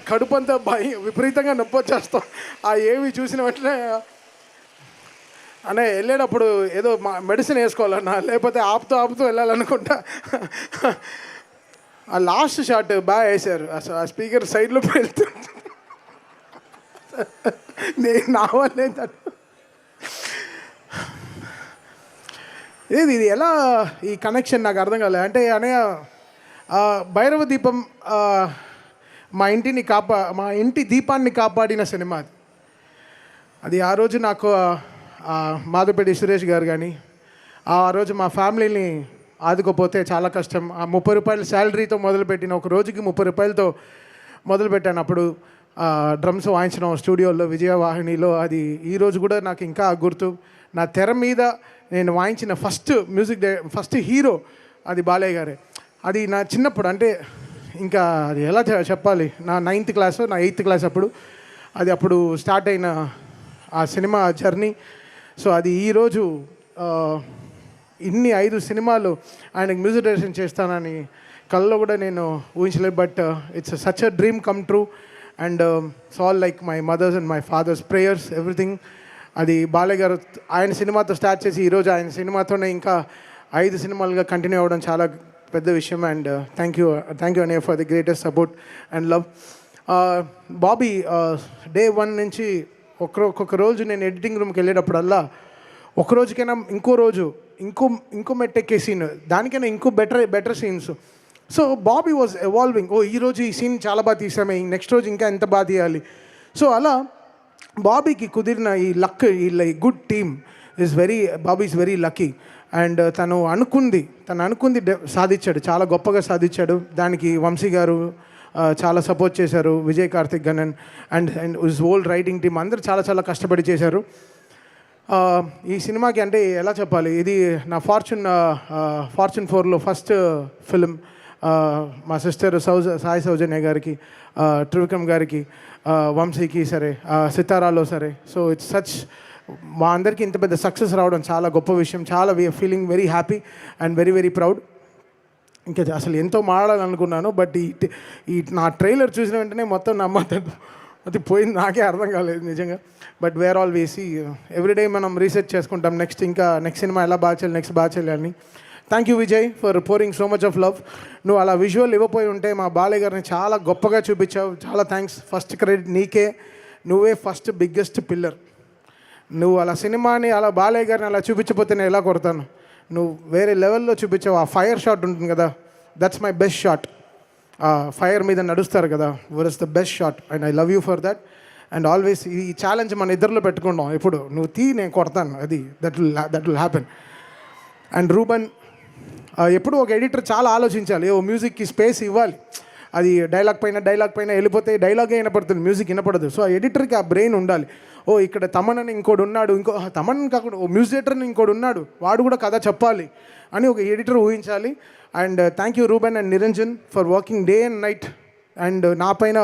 కడుపు అంతా విపరీతంగా నొప్పి వచ్చేస్తాం. ఆ ఏవి చూసిన వెంటనే అనే వెళ్ళేటప్పుడు ఏదో మెడిసిన్ వేసుకోవాలన్నా, లేకపోతే ఆపుతూ వెళ్ళాలనుకుంటా. ఆ లాస్ట్ షాట్ బాగా వేశారు. ఆ స్పీకర్ సైడ్లో వెళ్తూ నేను నా వల్ల ఇది ఎలా ఈ కనెక్షన్ నాకు అర్థం కాలేదు. అంటే అనయ్య భైరవ దీపం మా ఇంటి దీపాన్ని కాపాడిన సినిమా అది. ఆ రోజు నాకు మాధవపేటి సురేష్ గారు కానీ ఆ రోజు మా ఫ్యామిలీని ఆదుకోపోతే చాలా కష్టం. ఆ 30 రూపాయల శాలరీతో మొదలుపెట్టిన ఒక రోజుకి 30 రూపాయలతో మొదలుపెట్టాను. అప్పుడు డ్రమ్స్ వాయించడం స్టూడియోలో విజయవాహినిలో. అది ఈరోజు కూడా నాకు ఇంకా గుర్తు. నా తెర మీద నేను వాయించిన ఫస్ట్ హీరో అది బాలయ్య గారే. అది నా చిన్నప్పుడు, అంటే ఇంకా అది ఎలా చెప్పాలి, నా 9th క్లాస్ నా 8th క్లాస్ అప్పుడు స్టార్ట్ అయిన ఆ సినిమా జర్నీ. సో అది ఈరోజు ఇన్ని 5 సినిమాలు ఆయనకు మ్యూజిక్ డైరెక్షన్ చేస్తానని కళ్ళలో కూడా నేను ఊహించలేదు. But it's such a dream come true and it's all like my mother's and my father's prayers everything. అది బాలయ్య గారు ఆయన సినిమాతో స్టార్ట్ చేసి ఈరోజు ఆయన సినిమాతోనే ఇంకా 5 సినిమాలుగా కంటిన్యూ అవ్వడం చాలా పెద్ద విషయం. అండ్ థ్యాంక్ యూ అనే for the greatest support and love. Bobby day 1 నుంచి ఒక్కొక్క రోజు నేను ఎడిటింగ్ రూమ్కి వెళ్ళేటప్పుడల్లా ఒక రోజుకైనా ఇంకో రోజు ఇంకో మెట్టెక్కే సీన్, దానికైనా ఇంకో better scenes. So Bobby was evolving. ఈరోజు ఈ సీన్ చాలా బాగా తీసామే, నెక్స్ట్ రోజు ఇంకా ఎంత బాగా తీయాలి. సో అలా బాబీకి కుదిరిన ఈ లక్, ఈ good team Bobby is very lucky. And తను అనుకుంది సాధించాడు, చాలా గొప్పగా సాధించాడు. దానికి వంశీ గారు చాలా సపోర్ట్ చేశారు, Vijay Karthik Ganan and his whole writing team అందరూ చాలా కష్టపడి చేశారు ఈ సినిమాకి. అంటే ఎలా చెప్పాలి, ఇది నా ఫార్చ్యూన్ 4లో ఫస్ట్ ఫిలిం. మా సిస్టర్ సాయి సౌజన్య గారికి, త్రివిక్రమ్ గారికి, వంశీకి సరే, సితారాలో సరే. సో ఇట్స్ సచ్ మా అందరికీ ఇంత పెద్ద సక్సెస్ రావడం చాలా గొప్ప విషయం. చాలా feeling very happy and very proud. ఇంకా అసలు ఎంతో మాట్లాడాలనుకున్నాను, బట్ ఈ నా ట్రైలర్ చూసిన వెంటనే మొత్తం అది పోయింది, నాకే అర్థం కాలేదు నిజంగా. బట్ వేర్ ఆల్ వేసి ఎవ్రీడే మనం రీసెర్చ్ చేసుకుంటాం, నెక్స్ట్ సినిమా ఎలా బాగా చేయాలి అని. Thank you Vijay for pouring so much of love. నువ్వు అలా విజువల్ ఇవ్వపోయి ఉంటే మా బాలయ్య గారిని చాలా గొప్పగా చూపించావు, చాలా థ్యాంక్స్. ఫస్ట్ క్రెడిట్ నీకే, నువ్వే ఫస్ట్ బిగ్గెస్ట్ పిల్లర్. నువ్వు అలా సినిమాని అలా బాలయ్య గారిని అలా చూపించకపోతే నేను ఎలా కొడతాను. నువ్వు వేరే లెవెల్లో చూపించావు. ఆ ఫైర్ షాట్ ఉంటుంది కదా, that's my best shot. Fire మీద నడుస్తారు కదా, where is the best shot and I love you for that. And always ఈ ఛాలెంజ్ మన ఇద్దరిలో పెట్టుకుంటాం, ఎప్పుడు నువ్వు నేను కొడతాను, అది that will happen. And Ruban, ఎప్పుడు ఒక ఎడిటర్ చాలా ఆలోచించాలి, మ్యూజిక్కి స్పేస్ ఇవ్వాలి. అది డైలాగ్ పైన వెళ్ళిపోతే డైలాగే వినపడుతుంది, మ్యూజిక్ వినపడదు. సో ఆ ఎడిటర్కి ఆ బ్రెయిన్ ఉండాలి. ఇక్కడ తమన్ అని ఇంకోటి ఉన్నాడు, తమన్ కాకుండా మ్యూజిక్ డైరెక్టర్ అని ఇంకోటి ఉన్నాడు, వాడు కూడా కథ చెప్పాలి అని ఒక ఎడిటర్ ఊహించాలి. And thank you Ruban and Niranjan for working day and night. And నా పైన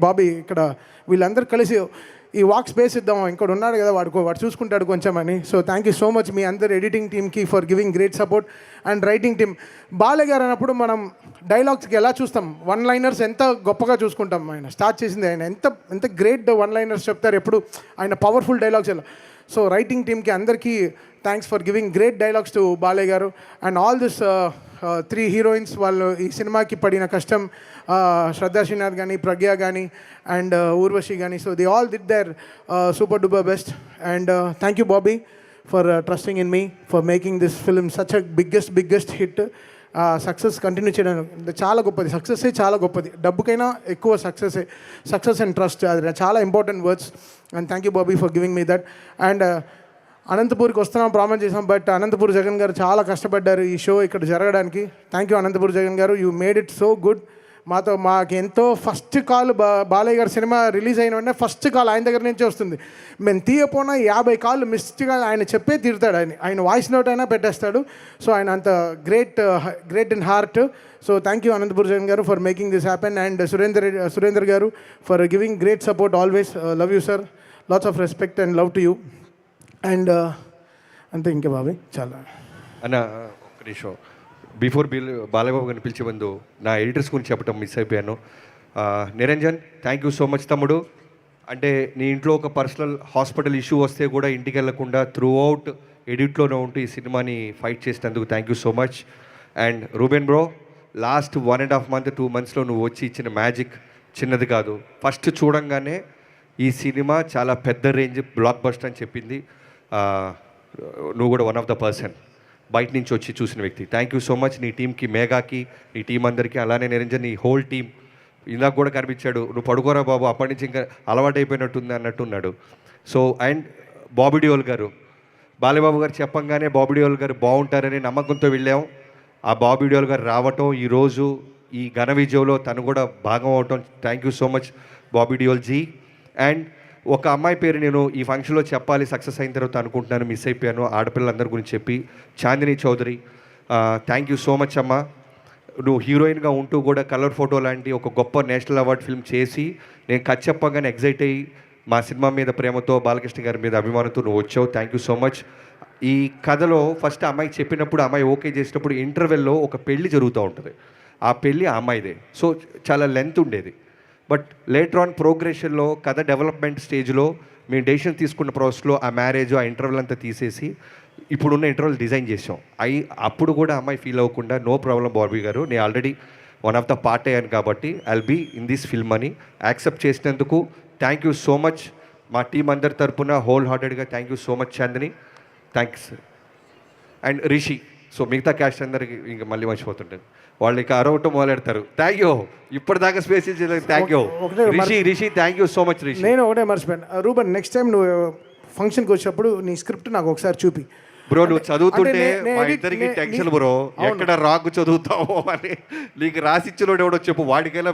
బాబీ ఇక్కడ వీళ్ళందరూ కలిసి ఈ వాక్ స్పేస్ ఇద్దాం, ఇంకోటి ఉన్నాడు కదా వాడు చూసుకుంటాడు కొంచెం అని. So thank you so much మీ అందరు ఎడిటింగ్ టీమ్కి for giving great support. And writing team, Balayya garu అన్నప్పుడు మనం డైలాగ్స్కి ఎలా చూస్తాం, 1 లైనర్స్ ఎంత గొప్పగా చూసుకుంటాం. ఆయన స్టార్ట్ చేసింది, ఆయన ఎంత గ్రేట్ 1 లైనర్స్ చెప్తారు ఎప్పుడు, ఆయన పవర్ఫుల్ డైలాగ్స్ ఎలా. సో రైటింగ్ టీమ్కి అందరికీ thanks for giving great dialogues to Balayya garu. And all this 3 heroines, వాళ్ళు ఈ సినిమాకి పడిన కష్టం, శ్రద్ధా శ్రీనాథ్ కానీ, ప్రజ్ఞ కానీ అండ్ ఊర్వశి కానీ. So they all did there super duper best. And thank you Bobby for trusting in me, for making this film such a biggest hit. Success continue చేయడం చాలా గొప్పది, సక్సెస్సే చాలా గొప్పది, డబ్బుకైనా ఎక్కువ సక్సెస్ అండ్ ట్రస్ట్, అది చాలా important words. And thank you Bobby for giving me that. And అనంతపూర్కి వస్తున్నాం ప్రామిస్ చేసాం, బట్ అనంతపూర్ జగన్ గారు చాలా కష్టపడ్డారు ఈ షో ఇక్కడ జరగడానికి. థ్యాంక్ యూ అనంతపూర్ జగన్ గారు, you made it so good. మాకు ఎంతో ఫస్ట్ కాల్ బాలయ్య గారి సినిమా రిలీజ్ అయిన వెంటనే ఫస్ట్ కాల్ ఆయన దగ్గర నుంచే వస్తుంది. మేము తీయపోయినా 50 కాళ్ళు మిస్గా ఆయన చెప్పే తీరుతాడు, ఆయన వాయిస్ నోట్ అయినా పెట్టేస్తాడు. సో ఆయన అంత great in heart. So thank you Anantapur Jagan garu for making this happen. And Surender garu for giving great support always. Love you sir, lots of respect and love to you. And అంతే, ఇంకా బాబాయ్ చాలా అన్న ఒక్క నిమిషం. బిఫోర్ బాలయ్యబాబు గారిని పిలిచే ముందు నా ఎడిటర్స్ గురించి చెప్పడం మిస్ అయిపోయాను. Niranjan, thank you so much తమ్ముడు. అంటే నీ ఇంట్లో ఒక పర్సనల్ హాస్పిటల్ ఇష్యూ వస్తే కూడా ఇంటికి వెళ్లకుండా త్రూ అవుట్ ఎడిట్లోనే ఉంటూ ఈ సినిమాని ఫైట్ చేసినందుకు thank you so much. And Reuben bro, last 1.5 month 2 monthsలో నువ్వు వచ్చి ఇచ్చిన మ్యాజిక్ చిన్నది కాదు. ఫస్ట్ చూడంగానే ఈ సినిమా చాలా పెద్ద రేంజ్ బ్లాక్ బస్టర్ అని చెప్పింది. నువ్వు కూడా వన్ ఆఫ్ ద పర్సన్ బయట నుంచి వచ్చి చూసిన వ్యక్తి. Thank you so much. నీ టీంకి, మేఘాకి, నీ టీం అందరికీ, అలానే నిరంజన్, నీ హోల్ టీం. ఇందాక కూడా కనిపించాడు, నువ్వు పడుకోరా బాబు, అప్పటి నుంచి ఇంకా అలవాటు అయిపోయినట్టుంది అన్నట్టున్నాడు. సో అండ్ బాబీ డియోల్ గారు, బాలబాబు గారు చెప్పంగానే బాబీ డియోల్ గారు బాగుంటారని నమ్మకంతో వెళ్ళాం. ఆ బాబీ డియోల్ గారు రావటం, ఈరోజు ఈ ఘన విజయంలో తను కూడా భాగం అవటం, thank you so much Bobby Deol ji. And ఒక అమ్మాయి పేరు నేను ఈ ఫంక్షన్లో చెప్పాలి సక్సెస్ అయిన తర్వాత అనుకుంటున్నాను, మిస్ అయిపోయాను. ఆడపిల్లలందరి గురించి చెప్పి, Chandini Chowdary, thank you so much అమ్మ. నువ్వు హీరోయిన్గా ఉంటూ కూడా కలర్ ఫోటో లాంటి ఒక గొప్ప నేషనల్ అవార్డ్ ఫిల్మ్ చేసి నేను కథ చెప్పగానే ఎగ్జైట్ అయ్యి మా సినిమా మీద ప్రేమతో, బాలకృష్ణ గారి మీద అభిమానంతో నువ్వు వచ్చావు. Thank you so much. ఈ కథలో ఫస్ట్ అమ్మాయి చెప్పినప్పుడు, అమ్మాయి ఓకే చేసినప్పుడు ఇంటర్వెల్లో ఒక పెళ్లి జరుగుతూ ఉంటుంది. ఆ పెళ్ళి ఆ అమ్మాయిదే. సో చాలా లెంత్ ఉండేది. బట్ లేటర్ ఆన్ ప్రోగ్రెషన్లో, కథ డెవలప్మెంట్ స్టేజ్లో మేము డెసిషన్ తీసుకున్న ప్రాసెస్లో ఆ మ్యారేజ్, ఆ ఇంటర్వెల్ అంతా తీసేసి ఇప్పుడున్న ఇంటర్వెల్ డిజైన్ చేసాం. అప్పుడు కూడా అమ్మాయి ఫీల్ అవ్వకుండా, నో ప్రాబ్లం బాబీ గారు, నేను already one of the part అయ్యాను కాబట్టి I'll be in this film అని యాక్సెప్ట్ చేసినందుకు థ్యాంక్ యూ సో మచ్. మా టీం అందరి తరపున హోల్ హార్టెడ్గా thank you so much Chandini, thanks. And Rishi, so మిగతా క్యాస్ట్ అందరికి ఇంకా మళ్ళీ మర్చిపోతుంటాను, వాళ్ళు ఇక అరవటం మొదలెడతారు. థ్యాంక్ యూ, ఇప్పటిదాకా స్పేస్ ఇచ్చేది thank you Rishi. Thank you so much Rishi. నేను ఒకటే మర్చిపోయాను, రూబన్, నెక్స్ట్ టైం నువ్వు ఫంక్షన్కి వచ్చినప్పుడు నీ స్క్రిప్ట్ నాకు ఒకసారి చూపి బ్రో. నువ్వు చదువుతుంటే మా ఇద్దరికి టెన్షన్ బ్రో, ఎక్కడ రాకు చదువుతావో అని. నీకు రాసిచ్చినోడు ఎవడో చెప్పు, వాడికైనా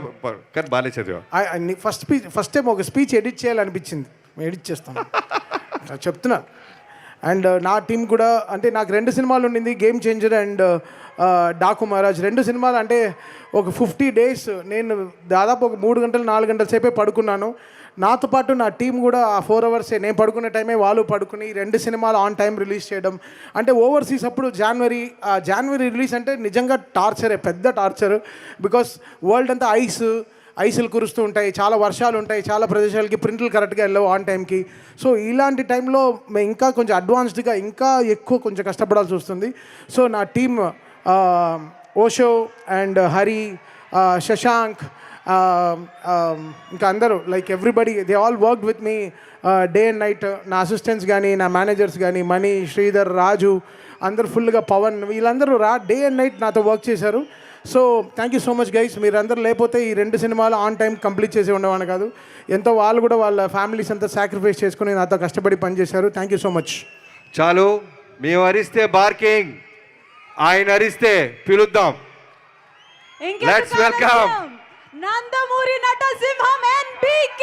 కానీ బాగానే చదివా. ఫస్ట్ టైం ఒక స్పీచ్ ఎడిట్ చేయాలనిపించింది, ఎడిట్ చేస్తాను చెప్తున్నా. అండ్ నా టీం కూడా, అంటే నాకు 2 సినిమాలు ఉండింది, game changer and Daaku Maharaj. 2 సినిమాలు అంటే ఒక 50 days నేను దాదాపు ఒక 3 గంటలు 4 గంటల సేపే పడుకున్నాను. నాతో పాటు నా టీం కూడా ఆ 4 hours నేను పడుకునే టైమే వాళ్ళు పడుకుని 2 సినిమాలు ఆన్ టైం రిలీజ్ చేయడం. అంటే ఓవర్సీస్ అప్పుడు జనవరి రిలీజ్ అంటే నిజంగా టార్చరే, పెద్ద టార్చర్. బికాస్ వరల్డ్ అంతా ఐసులు కురుస్తూ ఉంటాయి, చాలా వర్షాలు ఉంటాయి, చాలా ప్రదేశాలకి ప్రింట్లు కరెక్ట్గా వెళ్ళవు ఆన్ టైంకి. సో ఇలాంటి టైంలో మేము ఇంకా కొంచెం అడ్వాన్స్డ్గా, ఇంకా ఎక్కువ కొంచెం కష్టపడాల్సి వస్తుంది. సో నా టీమ్ ఓషో అండ్ హరి, శశాంక్, ఇంకా అందరూ, like everybody, they all work with me day and night. నా అసిస్టెంట్స్ కానీ, నా మేనేజర్స్ కానీ, మణి, శ్రీధర్, రాజు, అందరూ ఫుల్గా, పవన్, వీళ్ళందరూ డే అండ్ నైట్ నాతో వర్క్ చేశారు. So thank you so much guys. మీరందరూ లేకపోతే ఈ 2 సినిమాలు ఆన్ టైం కంప్లీట్ చేసి ఉండేవాడిని కాదు. ఎంతో వాళ్ళు కూడా వాళ్ళ ఫ్యామిలీస్ అంతా సాక్రిఫైస్ చేసుకుని నాతో కష్టపడి పనిచేశారు. Thank you so much. చాలు, మేము అరిస్తే బార్కింగ్, ఆయన అరిస్తే పిలుద్దాం. లెట్స్ వెల్కమ్ నందమూరి నటసింహం NBK.